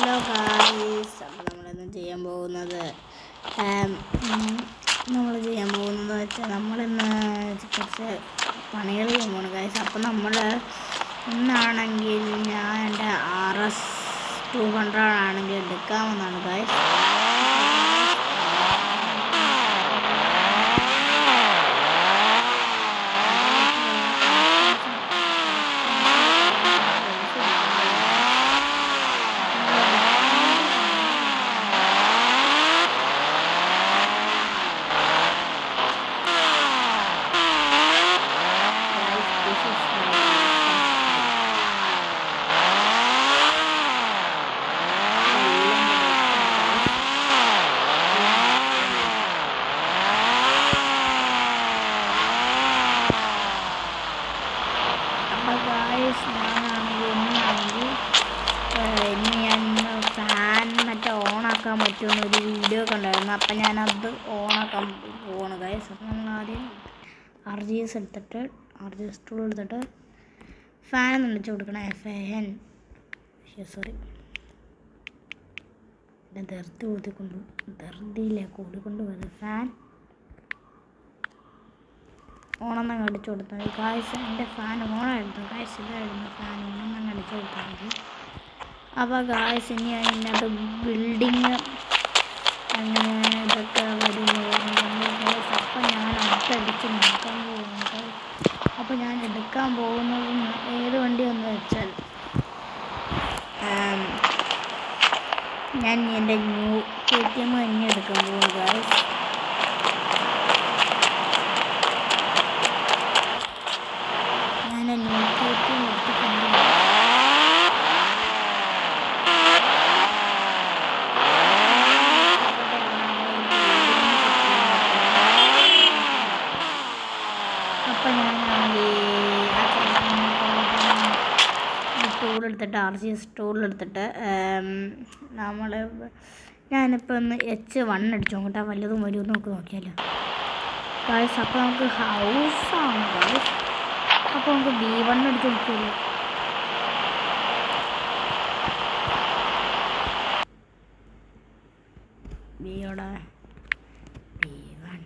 Hello guys, അപ്പോൾ നമ്മളിന്ന് ചെയ്യാൻ പോകുന്നത് വെച്ചാൽ നമ്മളിന്ന് കുറച്ച് പണികൾ ചെയ്യാൻ പോകണം ഗായ്സ്. അപ്പോൾ നമ്മൾ ഇന്നാണെങ്കിൽ ഞാൻ എൻ്റെ RS200 ആണെങ്കിൽ എടുക്കാമെന്നാണ് ഗായ്സ്. ഇനി ഞാൻ ഫാൻ മറ്റേ ഓണാക്കാൻ പറ്റുമെന്നൊരു വീഡിയോ ഒക്കെ ഉണ്ടായിരുന്നു. അപ്പം ഞാനത് ഓണാക്കാൻ പോവാണ് ഗൈസ്. അപ്പം നമ്മൾ ആദ്യം RGS ടൂൾ എടുത്തിട്ട് ഫാൻ നിന്നിച്ച് കൊടുക്കണം. FAN കൂടിക്കൊണ്ട് വരുന്നത് ഫാൻ ഓണമെന്നങ്ങ് അടിച്ചു കൊടുത്താൽ മതി ഗായ്സ്. എൻ്റെ ഫാൻ ഓണായിരുന്നു ഗായ്സ്, ഇതായിരുന്നു ഫാൻ ഓണമെന്നങ്ങ് അടിച്ചു കൊടുത്താൽ മതി. അപ്പോൾ ഗായ്സ് ഇനി അതിനകത്ത് ബിൽഡിങ് അങ്ങനെ ഇതൊക്കെ വരുന്നു ഗായ്സ്. അപ്പം ഞാൻ അടുത്തടിച്ച് നോക്കാൻ പോകുന്നത്. അപ്പോൾ ഞാൻ എടുക്കാൻ പോകുന്നത് ഏത് വണ്ടിയെന്ന് വെച്ചാൽ ഞാൻ എൻ്റെ ന്യൂ KTM തന്നെ എടുക്കാൻ പോകും ഗായ്സ്. അപ്പം RGS ടൂളെടുത്തിട്ട് ഞാനിപ്പോൾ ഒന്ന് H1 അടിച്ചു നോക്കട്ടെ, വല്ലതും വരുമെന്ന് നോക്കിയാലോ ഗായ്സ്. അപ്പോൾ നമുക്ക് ഹൗസാണ് ഗായ്സ്. അപ്പോൾ നമുക്ക് B1 അടിച്ച് നോക്കിയല്ലോ. B1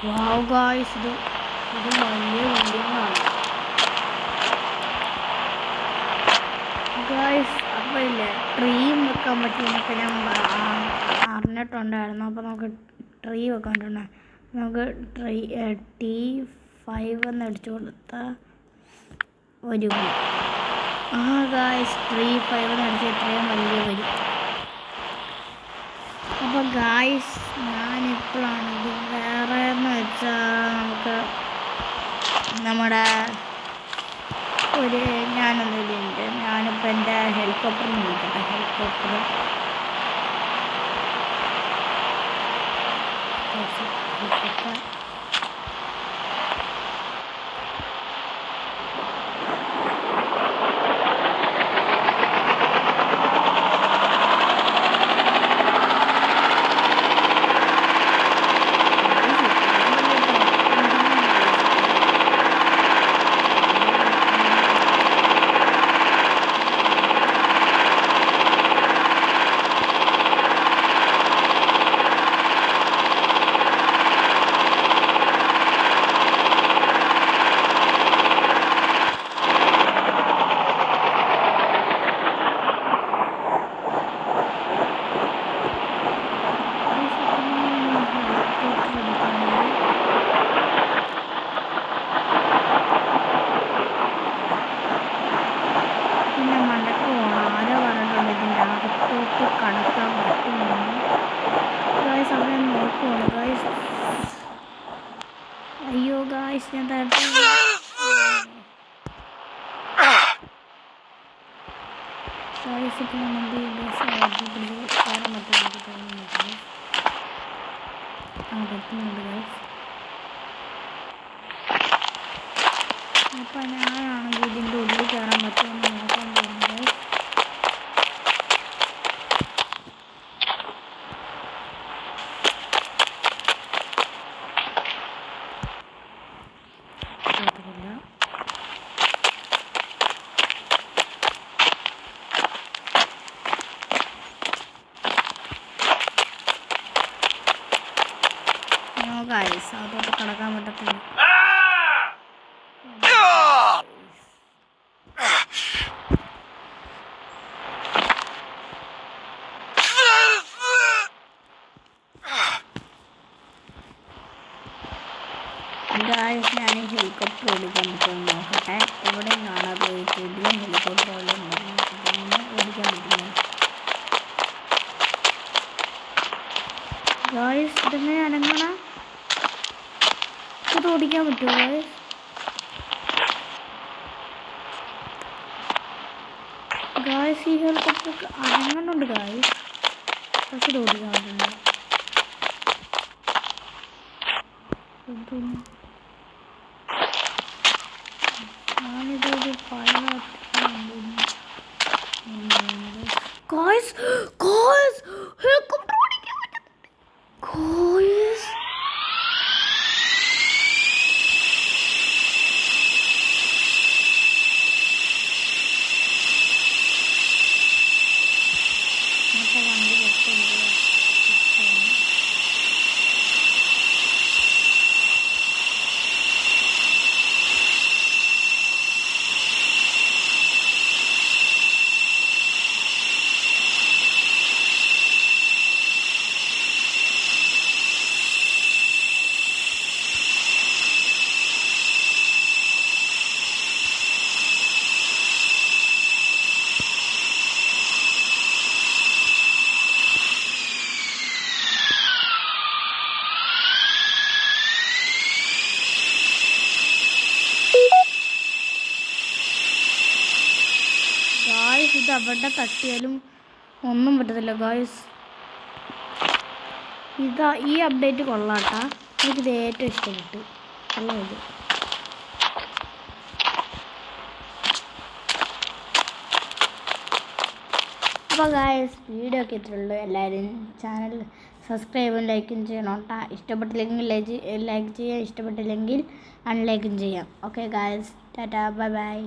വാവ് ഗായ്സ്, ഇത് വലിയ ബിൽഡിങ്ങാണ് ഗായ്സ്. അപ്പോൾ ഇല്ലേ ട്രീയും വെക്കാൻ പറ്റുമെന്നൊക്കെ ഞാൻ അറിഞ്ഞിട്ടുണ്ടായിരുന്നു. അപ്പോൾ നമുക്ക് ട്രീ വെക്കാൻ പറ്റുന്ന നമുക്ക് T5 എന്ന് അടിച്ചു കൊടുത്താൽ വരും. ഗായ്സ് T5 എന്ന് അടിച്ചാൽ ഇത്രയും വലിയ വരും. അപ്പോൾ ഗായ്സ് ഞാനിപ്പോഴാണെങ്കിൽ വേറെ എന്ന് വെച്ചാൽ നമുക്ക് നമ്മുടെ ഞാനിപ്പോൾ എൻ്റെ ഹെലികോപ്റ്ററിന് വിളിക്കട്ടെ. ഹെലികോപ്റ്റർ കടക്കാൻ പറ്റുമെന്ന് ഗായ്സ്. അവിടെ നോക്കുവാണ് ഗായ്സ്. അയ്യോ ഗായ്സ്, ഞാൻ താഴത്തെ പറ്റുന്നുണ്ട് ഗായ്സ്. അപ്പം ഞാനാണെങ്കിൽ ഇതിൻ്റെ ഉള്ളിൽ കയറാൻ പറ്റുമെന്ന് നോക്കാൻ പോകുന്നത്. ഗായ്സ്, അതോട്ട് കടക്കാൻ പറ്റത്തില്ല. ഗായ്സ് ഞാൻ ഹെലികോപ്റ്റർ ഓടിക്കാൻ പറ്റുമെന്ന് നോക്കട്ടെ. എവിടെയും കാണാതെ ഇതിലും ഹെലികോപ്റ്റർ ഓടിക്കാൻ പറ്റില്ല. ഗായ്സ് ഇതെങ്ങനെ അനങ്ങണ? ഇത് ഓടിക്കാൻ പറ്റുമോ ഗായ്സ്? ഗായ്സ് ഈ ഹെലികോപ്റ്റർ അനങ്ങുന്നുണ്ട് ഗായ്സ്, പക്ഷെ ഇത് ഓടിക്കാൻ പറ്റില്ല. ഞാനിതൊരു ഗായ്സ് ഗായ്സ് ഹെലികോപ്റ്റർ ഓടിക്കാൻ പറ്റുന്നുണ്ട് ഗായ്സ്. വണ്ടി ഗായ്സ് ഇത് അവിടെ തട്ടിയാലും ഒന്നും പറ്റത്തില്ല ഗായ്സ്. ഈ അപ്ഡേറ്റ് കൊള്ളാട്ടാ, എനിക്കിത് ഏറ്റവും ഇഷ്ടപ്പെട്ടു. കൊള്ളാം ഇത്. അപ്പോൾ ഗായ്സ് വീഡിയോ ഒക്കെ ഇത്രയുള്ളൂ. എല്ലാവരും ചാനൽ സബ്സ്ക്രൈബും ലൈക്കും ചെയ്യണം കേട്ടോ. ഇഷ്ടപ്പെട്ടില്ലെങ്കിൽ ലൈക്ക് ചെയ്യുക, ഇഷ്ടപ്പെട്ടില്ലെങ്കിൽ അൺലൈക്കും ചെയ്യാം. Okay guys, Tata, bye bye.